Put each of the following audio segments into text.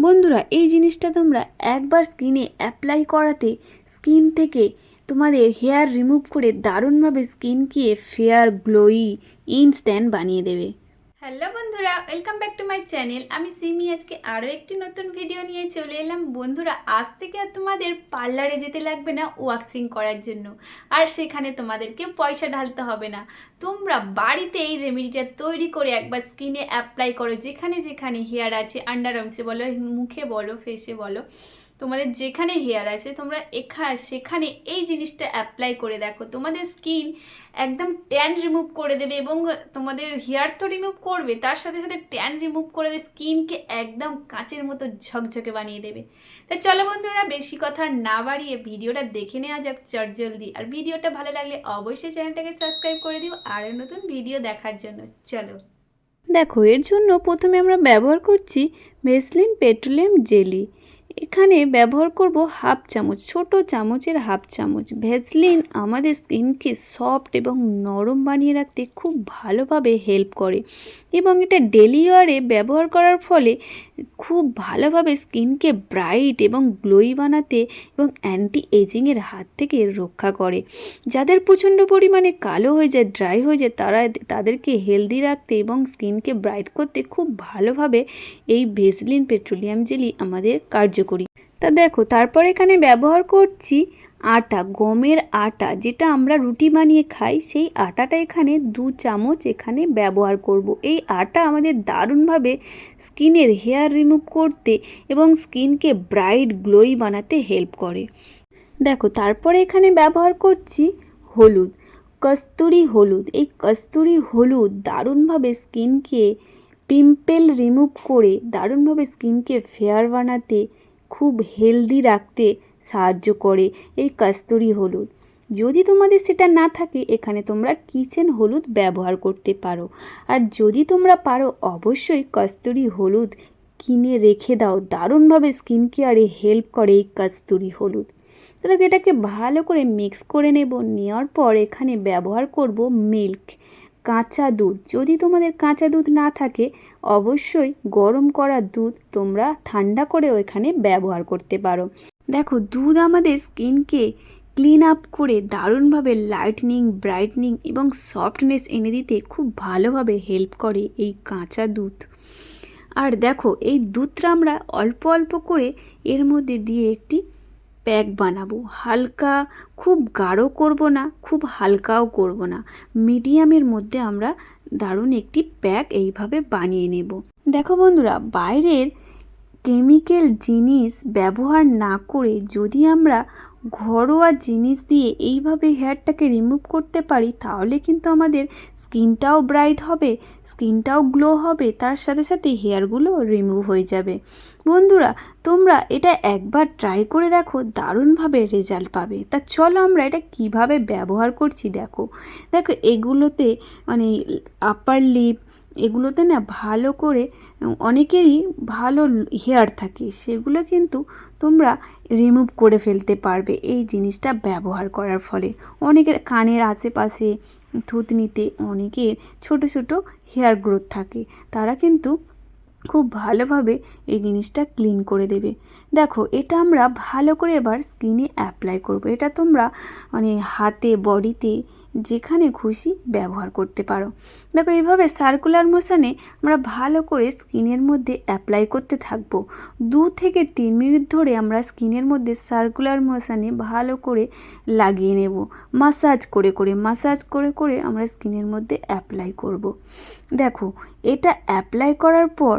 বন্ধুরা, এই জিনিসটা তোমরা একবার স্কিনে অ্যাপ্লাই করাতে স্কিন থেকে তোমাদের হেয়ার রিমুভ করে দারুণভাবে স্কিনকে ফেয়ার গ্লোয়ি ইনস্ট্যান্ট বানিয়ে দেবে। হ্যালো বন্ধুরা, welcome back to my channel. আমি সিমি আজকে আরও একটি নতুন ভিডিও নিয়ে চলে এলাম। বন্ধুরা, আজ থেকে আর তোমাদের পার্লারে যেতে লাগবে না ওয়াক্সিং করার জন্য, আর সেখানে তোমাদেরকে পয়সা ঢালতে হবে না। তোমরা বাড়িতে এই রেমেডিটা তৈরি করে একবার স্কিনে অ্যাপ্লাই করো, যেখানে যেখানে হেয়ার আছে, আন্ডার আর্মসে বলো, মুখে বলো, ফেসে বলো, তোমাদের যেখানে হেয়ার আছে তোমরা সেখানে এই জিনিসটা অ্যাপ্লাই করে দেখো। তোমাদের স্কিন একদম ট্যান রিমুভ করে দেবে, এবং তোমাদের হেয়ার তো রিমুভ করবে, তার সাথে সাথে ট্যান রিমুভ করে দেবে, স্কিনকে একদম কাঁচের মতো ঝকঝকে বানিয়ে দেবে। তাই চলো বন্ধুরা, বেশি কথা না বাড়িয়ে ভিডিওটা দেখে নেওয়া যাক চটজলদি। আর ভিডিওটা ভালো লাগলে অবশ্যই চ্যানেলটাকে সাবস্ক্রাইব করে দিও আরও নতুন ভিডিও দেখার জন্য। চলো দেখো, এর জন্য প্রথমে আমরা ব্যবহার করছি ভেসলিন পেট্রোলিয়াম জেলি। এখানে ব্যবহার করব হাফ চামচ, ছোট চামচের হাফ চামচ। ভ্যাসলিন আমাদের স্কিনকে সফট এবং নরম বানিয়ে রাখতে খুব ভালোভাবে হেল্প করে, এবং এটা ডেলি ওয়ারে ব্যবহার করার ফলে খুব ভালোভাবে স্কিনকে ব্রাইট এবং গ্লোই বানাতে এবং অ্যান্টি এজিংয়ের হাত থেকে রক্ষা করে। যাদের প্রচণ্ড পরিমাণে কালো হয়ে যায়, ড্রাই হয়ে যায়, তাদেরকে হেলদি রাখতে এবং স্কিনকে ব্রাইট করতে খুব ভালোভাবে এই ভেসলিন পেট্রোলিয়াম জেলি আমাদের কার্যকরী। তা দেখো, তারপর এখানে ব্যবহার করছি আটা, গমের আটা, যেটা আমরা রুটি বানিয়ে খাই, সেই আটাটা এখানে 2 চামচ এখানে ব্যবহার করব। এই আটা আমাদের দারুণভাবে স্কিনের হেয়ার রিমুভ করতে এবং স্কিনকে ব্রাইট গ্লোই বানাতে হেল্প করে। দেখো, তারপরে এখানে ব্যবহার করছি হলুদ, কস্তুরি হলুদ। এই কস্তুরি হলুদ দারুণভাবে স্কিনকে পিম্পল রিমুভ করে দারুণভাবে স্কিনকে ফেয়ার বানাতে, খুব হেলদি রাখতে সাহায্য করে এই কস্তুরি হলুদ। যদি তোমাদের সেটা না থাকে, এখানে তোমরা কিচেন হলুদ ব্যবহার করতে পারো। আর যদি তোমরা পারো, অবশ্যই কস্তুরি হলুদ কিনে রেখে দাও। দারুণভাবে স্কিন কেয়ারে হেল্প করে এই কস্তুরি হলুদ। তাহলে এটাকে ভালো করে মিক্স করে নেওয়ার পর এখানে ব্যবহার করব মিল্ক, কাঁচা দুধ। যদি তোমাদের কাঁচা দুধ না থাকে, অবশ্যই গরম করা দুধ তোমরা ঠান্ডা করেও এখানে ব্যবহার করতে পারো। দেখো, দুধ আমাদের স্কিনকে ক্লিন আপ করে দারুণভাবে লাইটনিং, ব্রাইটনিং এবং সফটনেস এনে দিতে খুব ভালোভাবে হেল্প করে এই কাঁচা দুধ। আর দেখো, এই দুধটা আমরা অল্প অল্প করে এর মধ্যে দিয়ে একটি প্যাক বানাবো। হালকা, খুব গাঢ় করব না, খুব হালকাও করব না, মিডিয়ামের মধ্যে আমরা দারুণ একটি প্যাক এইভাবে বানিয়ে নেব। দেখো বন্ধুরা, বাইরের কেমিক্যাল জিনিস ব্যবহার না করে যদি আমরা ঘরোয়া জিনিস দিয়ে এইভাবে হেয়ারটাকে রিমুভ করতে পারি, তাহলে কিন্তু আমাদের স্কিনটাও ব্রাইট হবে, স্কিনটাও গ্লো হবে, তার সাথে সাথে হেয়ারগুলো রিমুভ হয়ে যাবে। বন্ধুরা, তোমরা এটা একবার ট্রাই করে দেখো, দারুণভাবে রেজাল্ট পাবে। তা চলো আমরা এটা কিভাবে ব্যবহার করছি দেখো। দেখো, এগুলোতে মানে আপার লিপ, এগুলোতে না ভালো করে অনেকেরই ভালো হেয়ার থাকে, সেগুলো কিন্তু তোমরা রিমুভ করে ফেলতে পারবে এই জিনিসটা ব্যবহার করার ফলে। অনেকের কানের আশেপাশে, থুতনিতে অনেকের ছোট ছোট হেয়ার গ্রোথ থাকে, তারা কিন্তু খুব ভালোভাবে এই জিনিসটা ক্লিন করে দেবে। দেখো, এটা আমরা ভালো করে এবার স্কিনে অ্যাপ্লাই করব। এটা তোমরা মানে হাতে, বডিতে, যেখানে খুশি ব্যবহার করতে পারো। দেখো, এইভাবে সার্কুলার মোশনে আমরা ভালো করে স্কিনের মধ্যে অ্যাপ্লাই করতে থাকবো। 2 থেকে 3 মিনিট ধরে আমরা স্কিনের মধ্যে সার্কুলার মোশনে ভালো করে লাগিয়ে নেব। মাসাজ করে করে আমরা স্কিনের মধ্যে অ্যাপ্লাই করব। দেখো, এটা অ্যাপ্লাই করার পর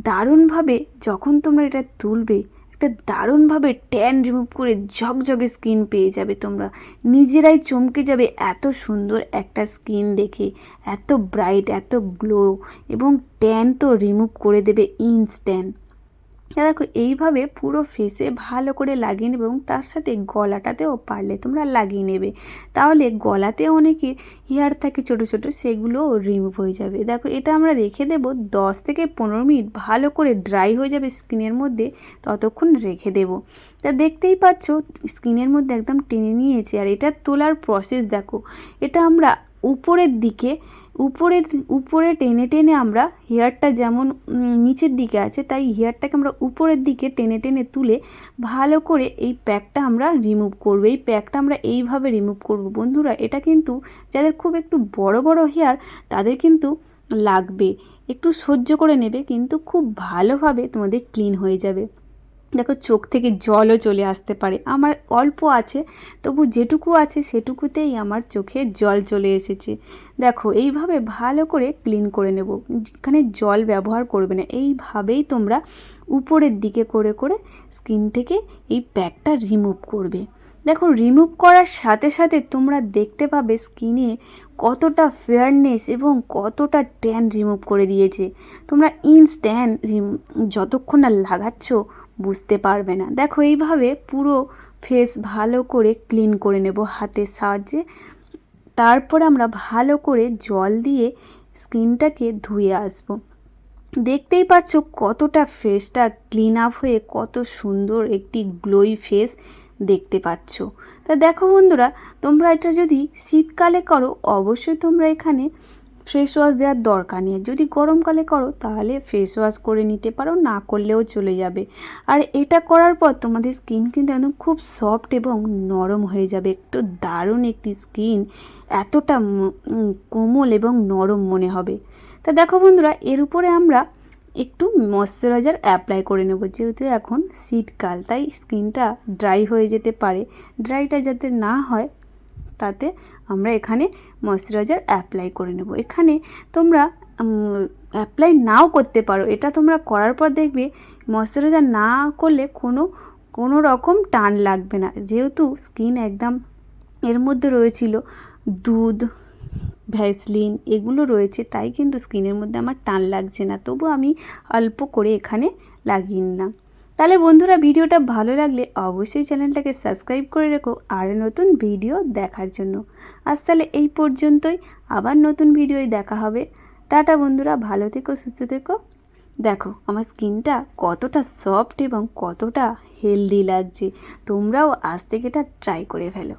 দারুণভাবে যখন তোমরা এটা তুলবে, একটা দারুণভাবে ট্যান রিমুভ করে ঝকঝকে স্কিন পেয়ে যাবে। তোমরা নিজেরাই চমকে যাবে এত সুন্দর একটা স্কিন দেখে, এত ব্রাইট, এত গ্লো, এবং ট্যান তো রিমুভ করে দেবে ইনস্ট্যান্ট। দেখো, এইভাবে পুরো ফেসে ভালো করে লাগিয়ে নেবে, এবং তার সাথে গলাটাতেও পারলে তোমরা লাগিয়ে নেবে। তাহলে গলাতে অনেকের হেয়ার থাকে ছোট ছোট, সেগুলোও রিমুভ হয়ে যাবে। দেখো, এটা আমরা রেখে দেব 10 থেকে 15 মিনিট, ভালো করে ড্রাই হয়ে যাবে স্কিনের মধ্যে, ততক্ষণ রেখে দেব। তা দেখতেই পাচ্ছ স্কিনের মধ্যে একদম টেনে নিয়েছে। আর এটা তোলার প্রসেস দেখো, এটা আমরা উপরের দিকে উপরে টেনে টেনে আমরা হেয়ারটা যেমন নিচের দিকে আছে, তাই হেয়ারটাকে আমরা উপরের দিকে টেনে টেনে তুলে ভালো করে এই প্যাকটা আমরা রিমুভ করব। এই প্যাকটা আমরা এইভাবে রিমুভ করব বন্ধুরা। এটা কিন্তু যাদের খুব একটু বড় বড় হেয়ার তাদের কিন্তু লাগবে, একটু সহ্য করে নেবে, কিন্তু খুব ভালোভাবে তোমাদের ক্লিন হয়ে যাবে। দেখো চোখ থেকে জলও চলে আসতে পারে, আমার অল্প আছে তবু যেটুকু আছে সেটুকুতেই আমার চোখে জল চলে এসেছে। দেখো এইভাবে ভালো করে ক্লিন করে নেব, এখানে জল ব্যবহার করবে না, এইভাবেই তোমরা উপরের দিকে করে করে স্কিন থেকে এই প্যাকটা রিমুভ করবে। দেখো রিমুভ করার সাথে সাথে তোমরা দেখতে পাবে স্কিনে কতটা ফেয়ারনেস এবং কতটা ট্যান রিমুভ করে দিয়েছে। তোমরা ইনস্ট্যান্ট যতক্ষণ না লাগাচ্ছ বুঝতে পারবে না। দেখো এইভাবে পুরো ফেস ভালো করে ক্লিন করে নেব হাতের সাহায্যে। তারপর আমরা ভালো করে জল দিয়ে স্কিনটাকে ধুয়ে আসব। দেখতেই পাচ্ছ কতটা ফেসটা ক্লিন আপ হয়ে কত সুন্দর একটি গ্লোই ফেস দেখতে পাচ্ছ। তা দেখো বন্ধুরা, তোমরা এটা যদি শীতকালে করো অবশ্যই তোমরা এখানে ফেস ওয়াশ দেওয়ার দরকার নেই। যদি গরমকালে করো তাহলে ফেস ওয়াশ করে নিতে পারো, না করলেও চলে যাবে। আর এটা করার পর তোমাদের স্কিন কিন্তু একদম খুব সফট এবং নরম হয়ে যাবে। একটু দারুণ একটি স্কিন, এতটা কোমল এবং নরম মনে হবে। তা দেখো বন্ধুরা, এর উপরে আমরা একটু ময়শ্চারাইজার অ্যাপ্লাই করে নেব। যেহেতু এখন শীতকাল তাই স্কিনটা ড্রাই হয়ে যেতে পারে, ড্রাইটা যাতে না হয় তাতে আমরা এখানে ময়শ্চারাইজার অ্যাপ্লাই করে নেব। এখানে তোমরা অ্যাপ্লাই নাও করতে পারো, এটা তোমরা করার পর দেখবে ময়শ্চারাইজার না করলে কোনো রকম টান লাগবে না। যেহেতু স্কিন একদম এর মধ্যে রয়েছিল দুধ, ভ্যাসলিন এগুলো রয়েছে, তাই কিন্তু স্কিনের মধ্যে আমার টান লাগছে না, তবু আমি অল্প করে এখানে লাগিয়ে নিলাম। তাহলে বন্ধুরা, ভিডিওটা ভালো লাগলে অবশ্যই চ্যানেলটাকে সাবস্ক্রাইব করে রেখো আর নতুন ভিডিও দেখার জন্য। আজ তাহলে এই পর্যন্তই, আবার নতুন ভিডিওয় দেখা হবে। টাটা বন্ধুরা, ভালো থেকো, সুস্থ থেকো। দেখো আমার স্কিনটা কতটা সফট এবং কতটা হেলদি লাগছে, তোমরাও আজ থেকে এটা ট্রাই করে ফেলো।